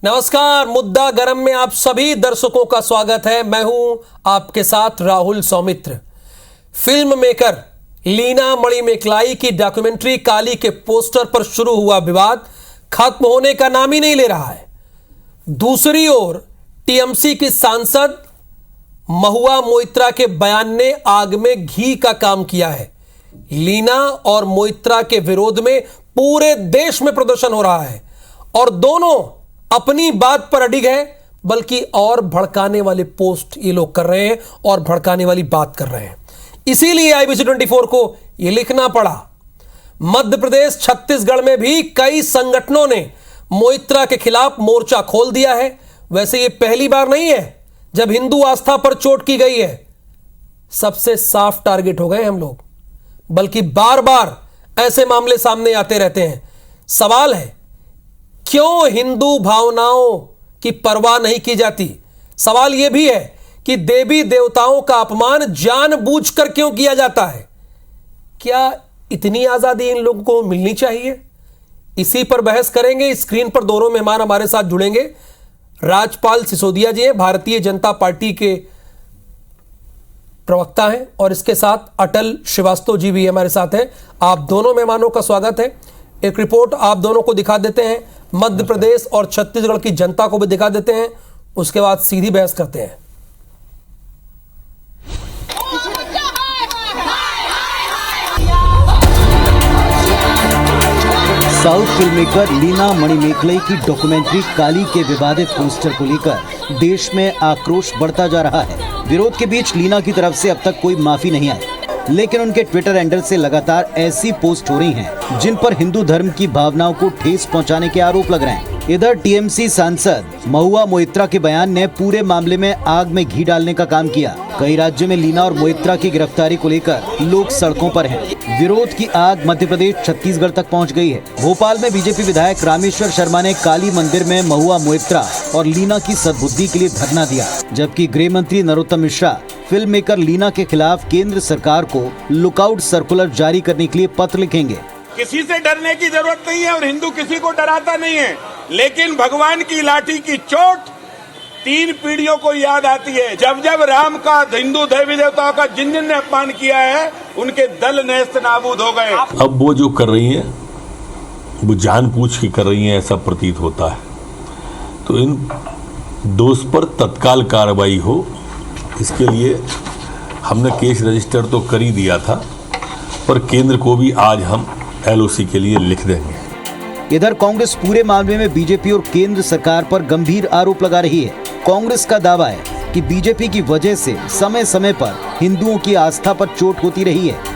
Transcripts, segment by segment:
नमस्कार, मुद्दा गरम में आप सभी दर्शकों का स्वागत है। मैं हूं आपके साथ राहुल सौमित्र। फिल्म मेकर लीना मणिमेकलाई की डॉक्यूमेंट्री काली के पोस्टर पर शुरू हुआ विवाद खत्म होने का नाम ही नहीं ले रहा है। दूसरी ओर टीएमसी की सांसद महुआ मोइत्रा के बयान ने आग में घी का काम किया है। लीना और मोइत्रा के विरोध में पूरे देश में प्रदर्शन हो रहा है और दोनों अपनी बात पर अडिग है, बल्कि और भड़काने वाले पोस्ट ये लोग कर रहे हैं और भड़काने वाली बात कर रहे हैं। इसीलिए आईबीसी 24 को यह लिखना पड़ा। मध्य प्रदेश छत्तीसगढ़ में भी कई संगठनों ने मोइत्रा के खिलाफ मोर्चा खोल दिया है। वैसे ये पहली बार नहीं है जब हिंदू आस्था पर चोट की गई है। सबसे साफ टारगेट हो गए हम लोग, बल्कि बार बार ऐसे मामले सामने आते रहते हैं। सवाल है, क्यों हिंदू भावनाओं की परवाह नहीं की जाती? सवाल यह भी है कि देवी देवताओं का अपमान जानबूझकर क्यों किया जाता है? क्या इतनी आजादी इन लोगों को मिलनी चाहिए? इसी पर बहस करेंगे। स्क्रीन पर दोनों मेहमान हमारे साथ जुड़ेंगे। राजपाल सिसोदिया जी हैं, भारतीय जनता पार्टी के प्रवक्ता हैं, और इसके साथ अटल श्रीवास्तव जी भी हमारे साथ हैं। आप दोनों मेहमानों का स्वागत है। एक रिपोर्ट आप दोनों को दिखा देते हैं, मध्य प्रदेश और छत्तीसगढ़ की जनता को भी दिखा देते हैं, उसके बाद सीधी बहस करते हैं। South film maker Leena Manimekalai की डॉक्यूमेंट्री काली के विवादित पोस्टर को लेकर देश में आक्रोश बढ़ता जा रहा है। विरोध के बीच लीना की तरफ से अब तक कोई माफी नहीं आई, लेकिन उनके ट्विटर हैंडल से लगातार ऐसी पोस्ट हो रही हैं जिन पर हिंदू धर्म की भावनाओं को ठेस पहुंचाने के आरोप लग रहे हैं। इधर टीएमसी सांसद महुआ मोइत्रा के बयान ने पूरे मामले में आग में घी डालने का काम किया। कई राज्यों में लीना और मोइत्रा की गिरफ्तारी को लेकर लोग सड़कों पर हैं। विरोध की आग मध्य प्रदेश छत्तीसगढ़ तक पहुंच गई है। भोपाल में बीजेपी विधायक रामेश्वर शर्मा ने काली मंदिर में महुआ मोइत्रा और लीना की सद्बुद्धि के लिए धरना दिया, जबकि गृह मंत्री नरोत्तम मिश्रा फिल्म मेकर लीना के खिलाफ केंद्र सरकार को लुकआउट सर्कुलर जारी करने के लिए पत्र लिखेंगे। किसी से डरने की जरूरत नहीं है और हिंदू किसी को डराता नहीं है, लेकिन भगवान की लाठी की चोट 3 पीढ़ियों को याद आती है। जब जब राम का, हिंदू देवी देवताओं का जिन जिन ने अपमान किया है, उनके दल नेस्त नाबूद हो गए। अब वो जो कर रही है वो जानबूझ के कर रही है, ऐसा प्रतीत होता है। तो इन दोष पर तत्काल कार्रवाई हो, इसके लिए हमने केस रजिस्टर तो कर ही दिया था, पर केंद्र को भी आज हम एलओसी के लिए लिख देंगे। इधर कांग्रेस पूरे मामले में बीजेपी और केंद्र सरकार पर गंभीर आरोप लगा रही है। कांग्रेस का दावा है कि बीजेपी की वजह से समय समय पर हिंदुओं की आस्था पर चोट होती रही है।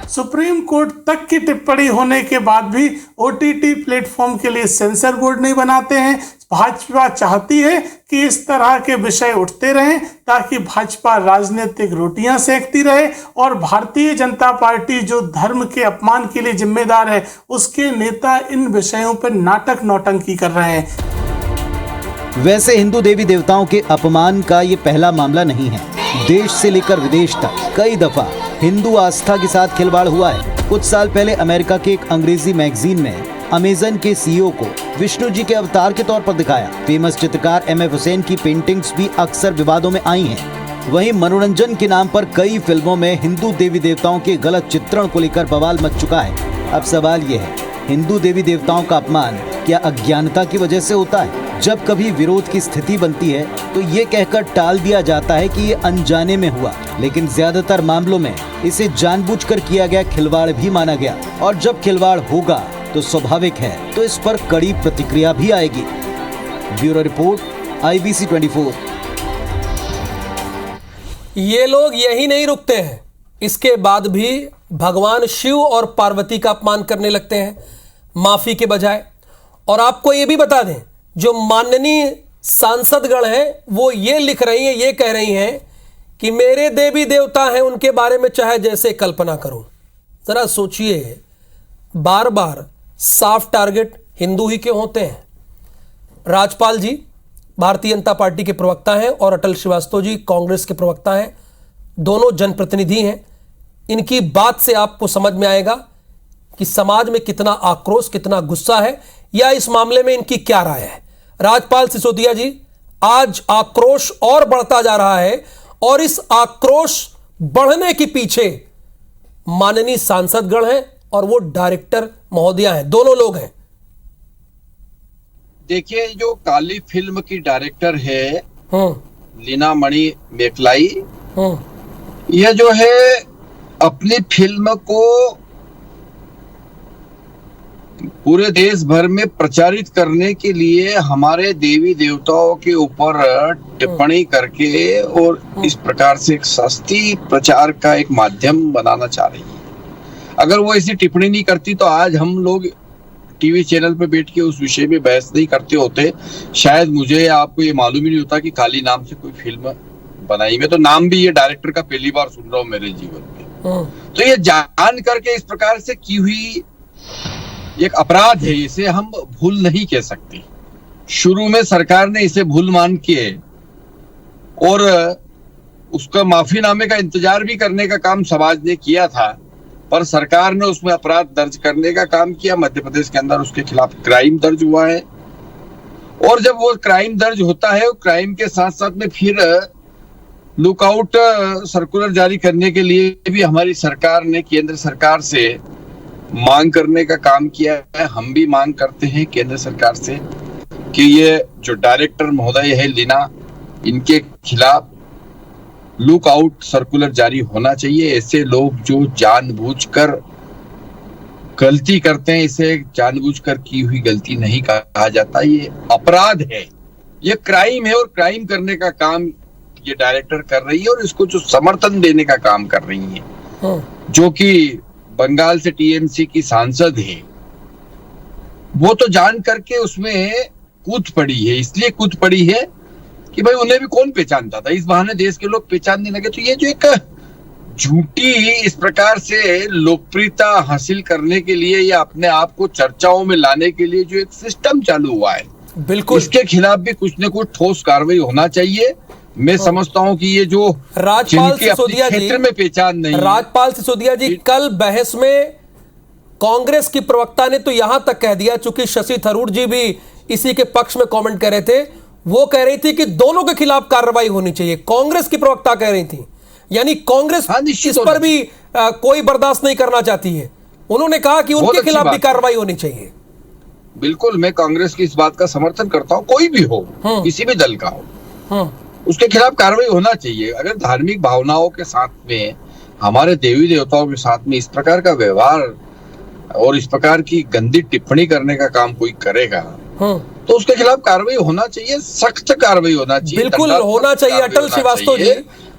सुप्रीम कोर्ट तक की टिप्पणी होने के बाद भी ओटीटी प्लेटफॉर्म के लिए सेंसर बोर्ड नहीं बनाते हैं। भाजपा चाहती है कि इस तरह के विषय उठते रहें ताकि भाजपा राजनीतिक रोटियां सेकती रहे, और भारतीय जनता पार्टी जो धर्म के अपमान के लिए जिम्मेदार है, उसके नेता इन विषयों पर नाटक नौटंकी कर रहे हैं। वैसे हिंदू देवी देवताओं के अपमान का ये पहला मामला नहीं है। देश से लेकर विदेश तक कई दफा हिंदू आस्था के साथ खिलवाड़ हुआ है। कुछ साल पहले अमेरिका के एक अंग्रेजी मैगजीन में अमेजन के सीईओ को विष्णु जी के अवतार के तौर पर दिखाया। फेमस चित्रकार एमएफ हुसैन की पेंटिंग्स भी अक्सर विवादों में आई हैं। वहीं मनोरंजन के नाम पर कई फिल्मों में हिंदू देवी देवताओं के गलत चित्रण को लेकर बवाल मच चुका है। अब सवाल ये है, हिंदू देवी देवताओं का अपमान क्या अज्ञानता की वजह से होता है? जब कभी विरोध की स्थिति बनती है तो ये कहकर टाल दिया जाता है कि ये अनजाने में हुआ, लेकिन ज्यादातर मामलों में इसे जानबूझकर किया गया खिलवाड़ भी माना गया, और जब खिलवाड़ होगा तो स्वाभाविक है तो इस पर कड़ी प्रतिक्रिया भी आएगी। Bureau report, IBC 24। ये लोग यही नहीं रुकते हैं, इसके बाद भी भगवान शिव और पार्वती का अपमान करने लगते हैं माफी के बजाय। और आपको ये भी बता दें, जो माननीय सांसदगण हैं वो ये लिख रही हैं, ये कह रही हैं कि मेरे देवी देवता हैं, उनके बारे में चाहे जैसे कल्पना करूं। जरा सोचिए, बार बार साफ टारगेट हिंदू ही क्यों होते हैं? राजपाल जी भारतीय जनता पार्टी के प्रवक्ता हैं और अटल श्रीवास्तव जी कांग्रेस के प्रवक्ता हैं, दोनों जनप्रतिनिधि हैं। इनकी बात से आपको समझ में आएगा कि समाज में कितना आक्रोश, कितना गुस्सा है, या इस मामले में इनकी क्या राय है। राजपाल सिसोदिया जी, आज आक्रोश और बढ़ता जा रहा है और इस आक्रोश बढ़ने के पीछे माननीय सांसदगण हैं और वो डायरेक्टर महोदया हैं, दोनों लोग हैं। देखिए, जो काली फिल्म की डायरेक्टर है लीना मणि मेकलाई, यह जो है अपनी फिल्म को पूरे देश भर में प्रचारित करने के लिए हमारे देवी देवताओं के ऊपर टिप्पणी करके और इस प्रकार से एक सस्ती प्रचार का एक माध्यम बनाना चाह रही है। अगर वो ऐसी टिप्पणी नहीं करती तो आज हम लोग टीवी चैनल पे बैठ के उस विषय में बहस नहीं करते होते। शायद मुझे आपको ये मालूम ही नहीं होता कि काली नाम से कोई फिल्म बनाई। मैं तो नाम भी ये डायरेक्टर का पहली बार सुन रहा हूँ मेरे जीवन में। तो ये जान करके इस प्रकार से की हुई एक अपराध है, इसे हम भूल नहीं कह सकते। शुरू में सरकार ने इसे भूल मान के और उसका माफीनामे का इंतजार भी करने का काम समाज ने किया था, पर सरकार ने उसमें अपराध दर्ज करने का काम किया। मध्य प्रदेश के अंदर उसके खिलाफ क्राइम दर्ज हुआ है और जब वो क्राइम दर्ज होता है, क्राइम के साथ साथ में फिर लुकआउट सर्कुलर जारी करने के लिए भी हमारी सरकार ने केंद्र सरकार से मांग करने का काम किया है। हम भी मांग करते हैं केंद्र सरकार से कि ये जो डायरेक्टर महोदय है लीना, इनके खिलाफ लुकआउट सर्कुलर जारी होना चाहिए। ऐसे लोग जो जानबूझकर गलती करते हैं, इसे जानबूझकर की हुई गलती नहीं कहा जाता, ये अपराध है, ये क्राइम है और क्राइम करने का काम ये डायरेक्टर कर रही है और इसको जो समर्थन देने का काम कर रही है, जो कि बंगाल से टीएमसी की सांसद है, वो तो जान करके उसमें कूद पड़ी है। इसलिए कूद पड़ी है कि भाई उन्हें भी कौन पहचानता था, इस बहाने देश के लोग पहचानने लगे। तो ये जो एक झूठी इस प्रकार से लोकप्रियता हासिल करने के लिए या अपने आप को चर्चाओं में लाने के लिए जो एक सिस्टम चालू हुआ है, बिल्कुल इसके खिलाफ भी कुछ न कुछ ठोस कार्रवाई होना चाहिए। मैं समझता हूं कि ये जो राजपाल सिसोदिया जी, क्षेत्र में पहचान नहीं, राजपाल सिसोदिया जी, कल बहस में कांग्रेस की प्रवक्ता ने तो यहां तक कह दिया, चूंकि शशि थरूर जी भी इसी के पक्ष में कमेंट कर रहे थे, वो कह रही थी कि दोनों के खिलाफ कार्रवाई होनी चाहिए। कांग्रेस की प्रवक्ता कह रही थी, यानी कांग्रेस इस पर भी कोई बर्दाश्त नहीं करना चाहती है। उन्होंने कहा कि उनके खिलाफ भी कार्रवाई होनी चाहिए। बिल्कुल, मैं कांग्रेस की इस बात का समर्थन करता हूं। कोई भी हो, किसी भी दल का हो, उसके खिलाफ कार्रवाई होना चाहिए। अगर धार्मिक भावनाओं के साथ में, हमारे देवी देवताओं के साथ में इस प्रकार का व्यवहार और इस प्रकार की गंदी टिप्पणी करने का काम कोई करेगा तो उसके खिलाफ कार्रवाई होना चाहिए, सख्त कार्रवाई होना चाहिए, बिल्कुल होना चाहिए। अटल श्रीवास्तव जी,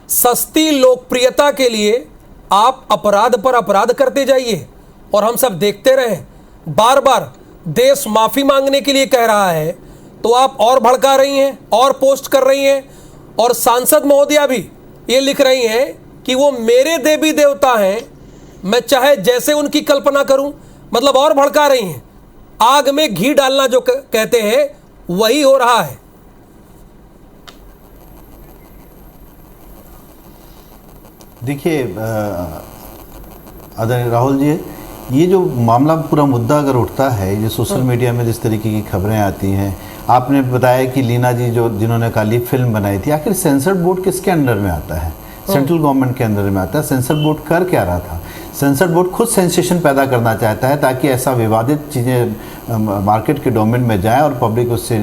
सस्ती लोकप्रियता के लिए आप अपराध पर अपराध करते जाइए और हम सब देखते रहे। बार बार देश माफी मांगने के लिए कह रहा है तो आप और भड़का रही हैं और पोस्ट कर रही हैं, और सांसद महोदया भी ये लिख रही हैं कि वो मेरे देवी देवता हैं, मैं चाहे जैसे उनकी कल्पना करूं, मतलब और भड़का रही हैं। आग में घी डालना जो कहते हैं वही हो रहा है। देखिए आदरणीय राहुल जी, ये जो मामला पूरा मुद्दा अगर उठता है, ये सोशल मीडिया में जिस तरीके की खबरें आती हैं, आपने बताया कि लीना जी जो जिन्होंने काली फिल्म बनाई थी, आखिर सेंसर बोर्ड किसके अंडर में आता है? सेंट्रल गवर्नमेंट के अंदर में आता है। सेंसर बोर्ड कर क्या रहा था? सेंसर बोर्ड खुद सेंसेशन पैदा करना चाहता है ताकि ऐसा विवादित चीज़ें मार्केट के डोमेन में जाएं और पब्लिक उससे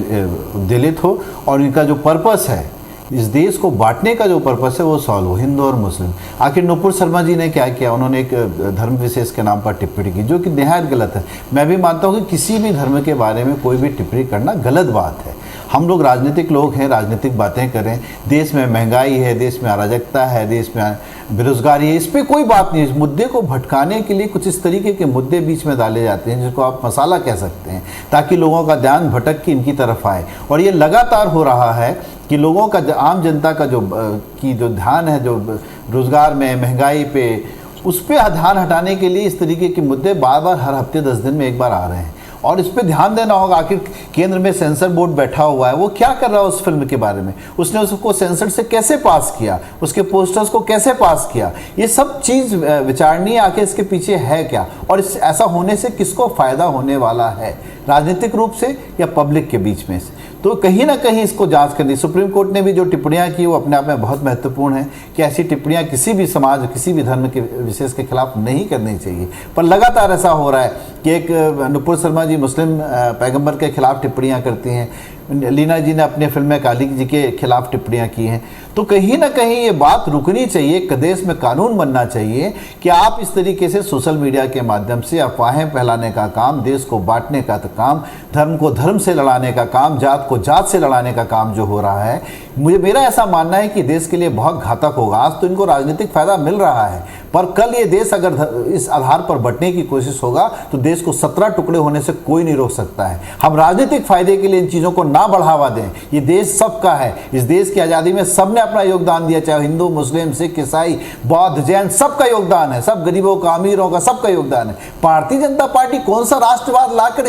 दिलित हो और इनका जो पर्पस है, इस देश को बांटने का जो पर्पस है, वो सॉल्व हो, हिंदू और मुस्लिम। आखिर नुपुर शर्मा जी ने क्या किया? उन्होंने एक धर्म विशेष के नाम पर टिप्पणी की जो कि निहायत गलत है। मैं भी मानता हूँ कि किसी भी धर्म के बारे में कोई भी टिप्पणी करना गलत बात है। हम लोग राजनीतिक लोग हैं, राजनीतिक बातें करें। देश में महंगाई है, देश में अराजकता है, देश में बेरोजगारी है, इस पर कोई बात नहीं। इस मुद्दे को भटकाने के लिए कुछ इस तरीके के मुद्दे बीच में डाले जाते हैं जिसको आप मसाला कह सकते हैं, ताकि लोगों का ध्यान भटक के इनकी तरफ आए। और ये लगातार हो रहा है कि लोगों का, आम जनता का जो ध्यान है, जो रोजगार में, महंगाई पे, उस पर ध्यान हटाने के लिए इस तरीके के मुद्दे बार बार हर हफ्ते 10 दिन में एक बार आ रहे हैं। और इस पे ध्यान देना होगा। आखिर केंद्र में सेंसर बोर्ड बैठा हुआ है, वो क्या कर रहा है उस फिल्म के बारे में, उसने उसको सेंसर से कैसे पास किया, उसके पोस्टर्स को कैसे पास किया, ये सब चीज विचारणीय आके इसके पीछे है क्या, और ऐसा होने से किसको फायदा होने वाला है, राजनीतिक रूप से या पब्लिक के बीच में से। तो कहीं ना कहीं इसको जांच करनी। सुप्रीम कोर्ट ने भी जो टिप्पणियां की वो अपने आप में बहुत महत्वपूर्ण है कि ऐसी टिप्पणियां किसी भी समाज, किसी भी धर्म के विशेष के खिलाफ नहीं करनी चाहिए। पर लगातार ऐसा हो रहा है कि एक नुपुर शर्मा जी मुस्लिम पैगंबर के खिलाफ टिप्पणियां करती हैं, लीना जी ने अपने फिल्म में काली जी के खिलाफ टिप्पणियां की हैं। तो कहीं ना कहीं ये बात रुकनी चाहिए, देश में कानून बनना चाहिए कि आप इस तरीके से सोशल मीडिया के माध्यम से अफवाहें फैलाने का काम, देश को बांटने का काम, धर्म को धर्म से लड़ाने का काम, जात को जात से लड़ाने का काम जो हो रहा है, मेरा ऐसा मानना है कि देश के लिए बहुत घातक होगा। आज तो इनको राजनीतिक फायदा मिल रहा है, पर कल ये देश अगर इस आधार पर बंटने की कोशिश होगा तो देश को 17 टुकड़े होने से कोई नहीं रोक सकता है। हम राजनीतिक फायदे के लिए इन चीजों को ना बढ़ावा दें। ये देश सबका है, इस देश की आजादी में सबने अपना योगदान दिया, चाहे हिंदू, मुस्लिम, सिख, ईसाई, बौद्ध, जैन, सबका योगदान है, सब गरीबों का, अमीरों का, सबका योगदान है। भारतीय जनता पार्टी कौन सा राष्ट्रवाद लाकर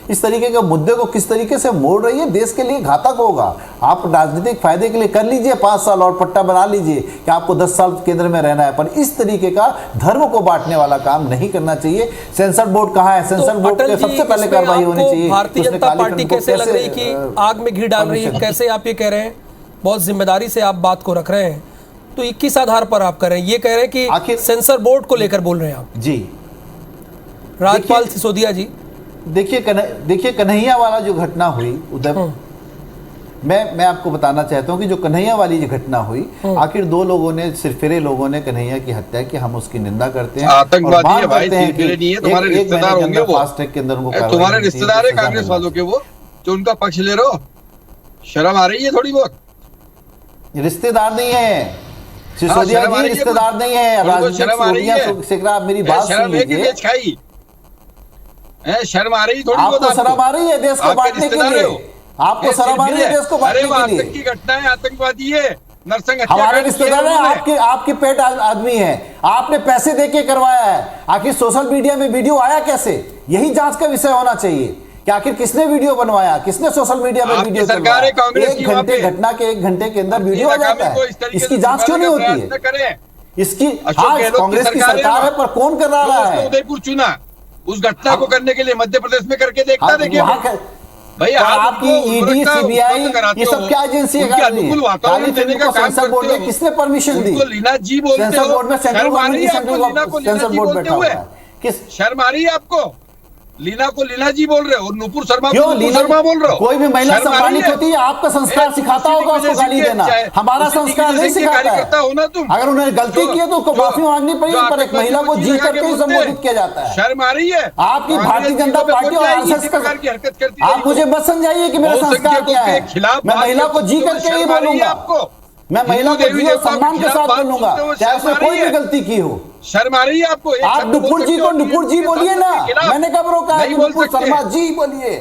इस तरीके के मुद्दे को किस तरीके से मोड़ रही है, देश के लिए घातक होगा। आप राजनीतिक फायदे के लिए कर लीजिए 5 साल और पट्टा बना लीजिए कि आपको 10 साल केंद्र में रहना है, पर इस तरीके का धर्म को बांटने वाला काम नहीं करना चाहिए। सेंसर बोर्ड कहाँ है? सेंसर बोर्ड पे सबसे पहले कार्रवाई होनी चाहिए। भारतीय जनता पार्टी कैसे लग रही कि आग में घी डाल रही है? कैसे आप ये कह रहे हैं, बहुत जिम्मेदारी से आप बात को रख रहे हैं, तो ये किस आधार पर आप कह रहे हैं? ये कह रहे हैं कि आखिर सेंसर बोर्ड को लेकर बोल रहे हैं आप जी। राजपाल सिसोदिया जी, देखिए कन्हैया वाला जो घटना हुई उधर, मैं आपको बताना चाहता हूं कि जो कन्हैया वाली जो घटना हुई, आखिर 2 लोगों ने, सिरफिरे लोगों ने कन्हैया की हत्या की, हम उसकी निंदा करते हैं। आतंकवादी है भाई, सिरफिरे नहीं है, तुम्हारे रिश्तेदार होंगे वो, फास्ट ट्रैक के अंदर उनको, तुम्हारे रिश्तेदार है कांग्रेस वालों के, वो जो उनका पक्ष ले रहे हो, शर्म आ रही है थोड़ी बहुत? रिश्तेदार नहीं है सिसोदिया जी, रिश्तेदार नहीं है। शर्म आ रही है? मेरी बात सुन लीजिए। शर्म आ रही थोड़ी बहुत? आपको शर्म आ रही है देश को बांटने के लिए? आपको शर्म आ रही है देश को बांटने के लिए? की घटना है, आतंकवादी है, नरसंग हमारे रिश्तेदार है, आपके पेट आदमी है, आपने पैसे देके करवाया है। आखिर सोशल मीडिया में वीडियो आया कैसे? यही जांच का विषय होना चाहिए कि आखिर किसने वीडियो बनवाया, किसने सोशल मीडिया में वीडियो सरकार है कांग्रेस की, घटना के 1 घंटे के अंदर वीडियो आ जाता है, इसकी जांच क्यों नहीं होती है? इसकी कांग्रेस की सरकार है, पर कौन कर रहा है? उदयपुर चुना उस घटना को करने के लिए मध्य प्रदेश में करके देखता, देखिए भाई आपकी ईडी, सीबीआई, ये सब क्या एजेंसी है? वातावरण देने का काम सेंसर बोर्ड ने किसने परमिशन दी? लीना जी बोलते हो, सेंसर बोर्ड में सेंट्रल बोर्ड बैठा हुआ है। किस शर्म आ रही है आपको? लीना को लीना जी बोल रहे हो, नुपुर शर्मा को नुपुर शर्मा बोल रहे हो। कोई भी महिला सम्मानित होती है, आपका संस्कार सिखाता होगा उसको गाली देना, हमारा संस्कार नहीं सिखाता है। अगर उन्होंने गलती की है तो उसको माफी मांगनी पड़ेगी, पर एक महिला को जी करके ही संबोधित किया जाता है। शर्म आ रही है आपकी भारतीय जनता पार्टी और आरएसएस की हरकत करती है। आप मुझे मत समझाइए कि मेरा संस्कार क्या है, मैं महिला को जी करके ही बोलूंगा आपको, मैं महिला को जी और सम्मान के साथ बोलूंगा, चाहे उसने कोई भी गलती की हो। शर्म आ रही है आपको? आप नुपुर जी को नुपुर जी बोलिए ना, मैंने कब रोका है? नुपुर शर्मा जी बोलिए,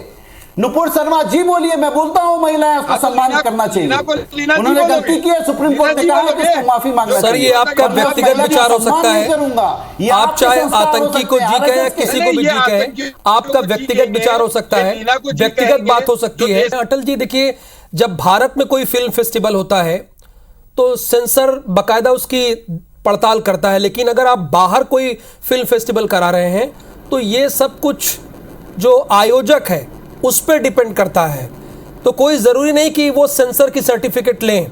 नुपुर शर्मा जी बोलिए। मैं बोलता हूँ महिलाएं उसका सम्मान करना चाहिए, उन्होंने गलती की है, सुप्रीम कोर्ट ने कहा है कि उसको माफी मांगना चाहिए। सर ये आपका व्यक्तिगत विचार हो सकता है, आप चाहे आतंकी को जी कहें या किसी को भी जी कहें, आपका व्यक्तिगत विचार हो सकता है, व्यक्तिगत बात हो सकती है। अटल जी देखिए, जब भारत में कोई फिल्म फेस्टिवल होता है तो सेंसर बाकायदा उसकी पड़ताल करता है, लेकिन अगर आप बाहर कोई फिल्म फेस्टिवल करा रहे हैं तो ये सब कुछ जो आयोजक है उस पर डिपेंड करता है। तो कोई ज़रूरी नहीं कि वो सेंसर की सर्टिफिकेट लें,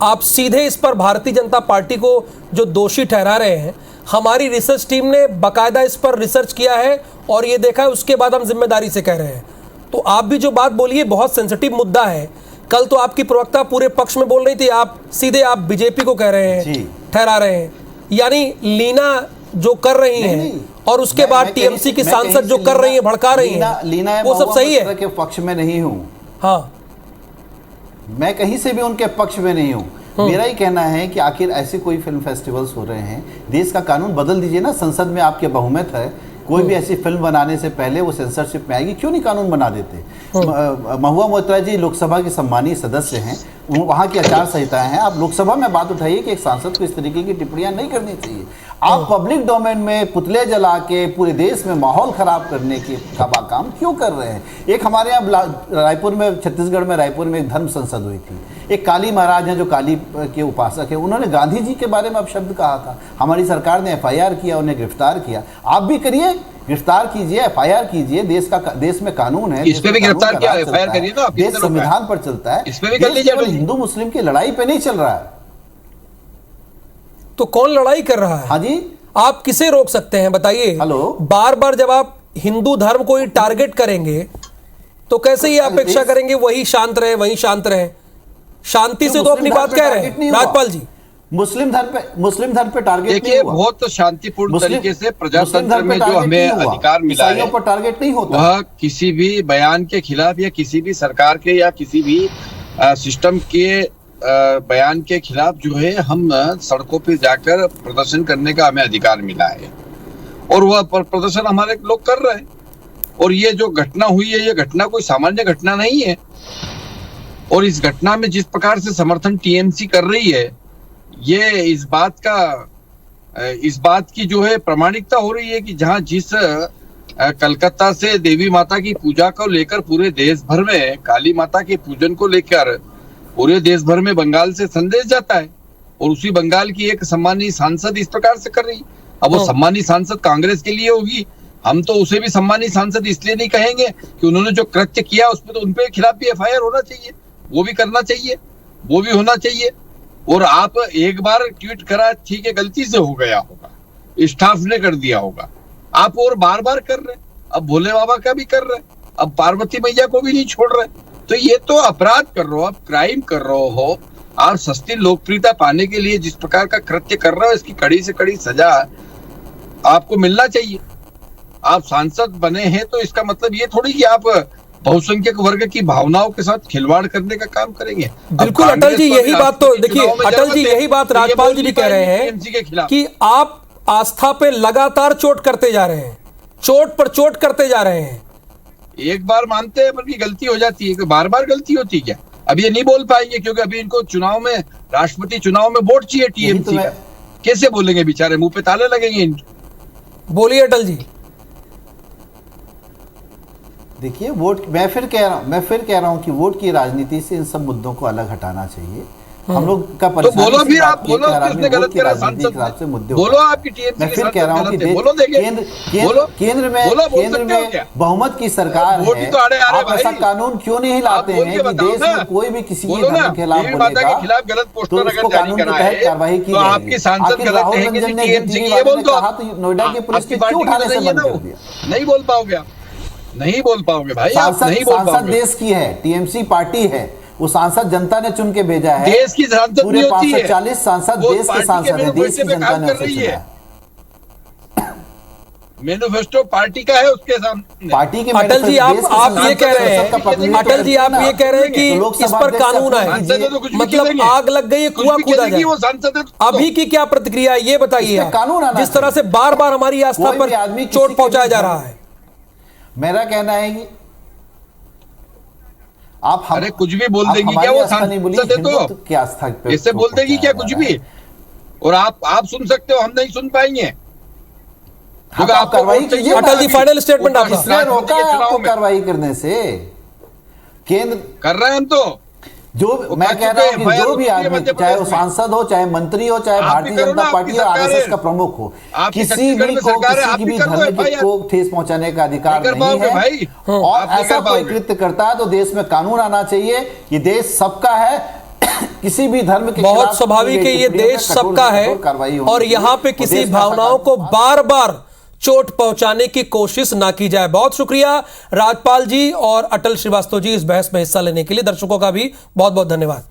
आप सीधे इस पर भारतीय जनता पार्टी को जो दोषी ठहरा रहे हैं। हमारी रिसर्च टीम ने बाकायदा इस पर रिसर्च किया है और ये देखा है, उसके बाद हम जिम्मेदारी से कह रहे हैं। तो आप भी जो बात बोलिए बहुत सेंसिटिव मुद्दा है। कल तो आपकी प्रवक्ता पूरे पक्ष में बोल रही थी, आप सीधे आप बीजेपी को कह रहे हैं, ठहरा रहे हैं, यानी लीना जो कर रही हैं और उसके बाद टीएमसी की सांसद जो कर रही है, भड़का रही है, वो सब सही है? के पक्ष में नहीं हूं, हाँ, मैं कहीं से भी उनके पक्ष में नहीं हूं। मेरा ही कहना है कि आखिर ऐसे कोई फिल्म फेस्टिवल्स हो रहे हैं, देश का कानून बदल दीजिए ना, संसद में आपके बहुमत है, कोई भी ऐसी फिल्म बनाने से पहले वो सेंसरशिप में आएगी, क्यों नहीं कानून बना देते? महुआ मोइत्रा जी लोकसभा की सम्मानीय सदस्य हैं, वहाँ की आचार संहिताएं हैं। आप लोकसभा में बात उठाइए कि एक सांसद को इस तरीके की टिप्पणियां नहीं करनी चाहिए। आप पब्लिक डोमेन में पुतले जला के पूरे देश में माहौल खराब करने के काम क्यों कर रहे हैं? एक हमारे यहाँ रायपुर में, छत्तीसगढ़ में रायपुर में एक धर्म संसद हुई थी। एक काली महाराज हैं जो काली के उपासक हैं, उन्होंने गांधी जी के बारे में अपशब्द कहा था। हमारी सरकार ने एफआईआर किया, उन्हें गिरफ्तार किया। आप भी करिए, गिरफ्तार कीजिए, एफआईआर कीजिए। देश में कानून है, इस पे भी गिरफ्तार किया, एफआईआर करिए ना। देश संविधान पर चलता है, इस पे भी कर लीजिए। हिंदू मुस्लिम की लड़ाई पे नहीं चल रहा है। तो कौन लड़ाई कर रहा है? हाँ जी, आप किसे रोक सकते हैं बताइए? हेलो, बार बार जब आप हिंदू धर्म को ही टारगेट करेंगे तो कैसे ये अपेक्षा करेंगे वही शांत रहे, वही शांत रहे? शांति से तो अपनी बात कह रहे हैं राजपाल जी। मुस्लिम धर्म पे टारगेट देखिए, बहुत शांतिपूर्ण तरीके से प्रजातंत्र में जो हमें अधिकार मिला है पर टारगेट नहीं होता। वह किसी भी बयान के खिलाफ या किसी भी सरकार के या किसी भी सिस्टम के बयान के खिलाफ जो है हम सड़कों पे जाकर प्रदर्शन करने का हमें अधिकार मिला है, और वह प्रदर्शन हमारे लोग कर रहे हैं। और ये जो घटना हुई है, ये घटना कोई सामान्य घटना नहीं है। और इस घटना में जिस प्रकार से समर्थन टीएमसी कर रही है, ये इस बात की जो है प्रमाणिकता हो रही है कि जहां जिस कलकत्ता से देवी माता की पूजा को लेकर पूरे देश भर में, काली माता के पूजन को लेकर पूरे देश भर में बंगाल से संदेश जाता है, और उसी बंगाल की एक सम्मानीय सांसद इस प्रकार से कर रही। अब वो सम्मानीय सांसद कांग्रेस के लिए होगी, हम तो उसे भी सम्मानीय सांसद इसलिए नहीं कहेंगे कि उन्होंने जो कृत्य किया उस पर तो उनके खिलाफ भी एफआईआर होना चाहिए, वो भी करना चाहिए, वो भी होना चाहिए। और आप एक बार ट्वीट करा, ठीक है, गलती से हो गया होगा, स्टाफ ने कर दिया होगा, आप और बार बार कर रहे, अब भोले बाबा का भी कर रहे, अब पार्वती मैया को भी नहीं छोड़ रहे। तो ये तो अपराध कर रहे हो, आप क्राइम कर रहे हो। आप सस्ती लोकप्रियता पाने के लिए जिस प्रकार का कृत्य कर रहे हो, इसकी कड़ी से कड़ी सजा आपको मिलना चाहिए। आप सांसद बने हैं तो इसका मतलब ये थोड़ी कि आप बहुसंख्यक वर्ग की भावनाओं के साथ खिलवाड़ करने का काम करेंगे। बिल्कुल अटल जी, यही बात तो देखिए अटल जी, यही बात राजपाल जी भी कह रहे हैं कि आप आस्था पे लगातार चोट करते जा रहे हैं, चोट पर चोट करते जा रहे हैं। एक बार मानते हैं पर गलती हो जाती है, बार बार गलती होती है क्या? अब ये नहीं बोल पाएंगे क्योंकि अभी इनको चुनाव में, राष्ट्रपति चुनाव में वोट चाहिए टीएमसी का। कैसे बोलेंगे बेचारे, मुंह पे ताले लगेंगे इनके। बोलिए अटल जी। देखिए, वोट, मैं फिर कह रहा हूं कि वोट की राजनीति से इन सब मुद्दों को अलग हटाना चाहिए। हम लोग का तो बोलो फिर, आप बोलो किसने गलत करा सांसद से मुद्दे बोलो, आपकी टीएमसी मैं फिर कह रहा हूं कि केंद्र में बहुमत की सरकार है, आप ऐसा कानून क्यों नहीं लाते हैं कि देश में कोई भी किसी के धर्म के खिलाफ गलत तो पोस्टर उसको कानून के तहत कार्रवाई की जाए। आपकी सांसद गलत कहेंगे कि टीएमसी की, ये बोल दो। नोएडा की पुलिस के क्यों उठाने से बंद कर दिया? नहीं बोल पाओगे, नहीं बोल पाओगे भाई, आप नहीं बोल पाओगे। सांसद देश की है, टीएमसी पार्टी है, वो सांसद जनता ने चुन के भेजा है। देश की सांसद पूरे 540 सांसद देश के सांसद है, देश की जनता ने उसे चुना है। मैनिफेस्टो पार्टी का है, उसके सामने पार्टी के। अटल जी, आप ये कह रहे हैं, अटल जी आप ये कह रहे हैं कि इस पर कानून है, मतलब आग लग गई, कुआं खोदा जाए। वो सांसद अभी की क्या प्रतिक्रिया है ये बताइए। जिस तरह से बार बार हमारी आस्था पर चोट पहुंचाया जा रहा है। मेरा कहना है कि आप अरे कुछ भी बोल देंगी क्या, वो सांसद है तो क्या आस्था इससे बोल देगी क्या कुछ भी, और आप सुन सकते हो, हम नहीं सुन पाएंगे। आप कार्रवाई कीजिए। अटल जी, फाइनल स्टेटमेंट आपका। किसने रोका है आपको कार्रवाई करने से? केंद्र कर रहे हैं हम तो। जो मैं कह रहा हूं कि जो भी आदमी, चाहे वो सांसद हो, चाहे मंत्री हो, चाहे भारतीय जनता पार्टी और आरएसएस का प्रमुख हो, किसी भी को किसी भी धर्म को ठेस पहुंचाने का अधिकार नहीं है। और ऐसा कोई कृत्य करता है तो देश में कानून आना चाहिए। ये देश सबका है, किसी भी धर्म के बहुत स्वाभाविक है, ये देश सबका है और यहाँ पे किसी भावनाओं को बार बार चोट पहुंचाने की कोशिश ना की जाए। बहुत शुक्रिया राजपाल जी और अटल श्रीवास्तव जी इस बहस में हिस्सा लेने के लिए। दर्शकों का भी बहुत बहुत धन्यवाद।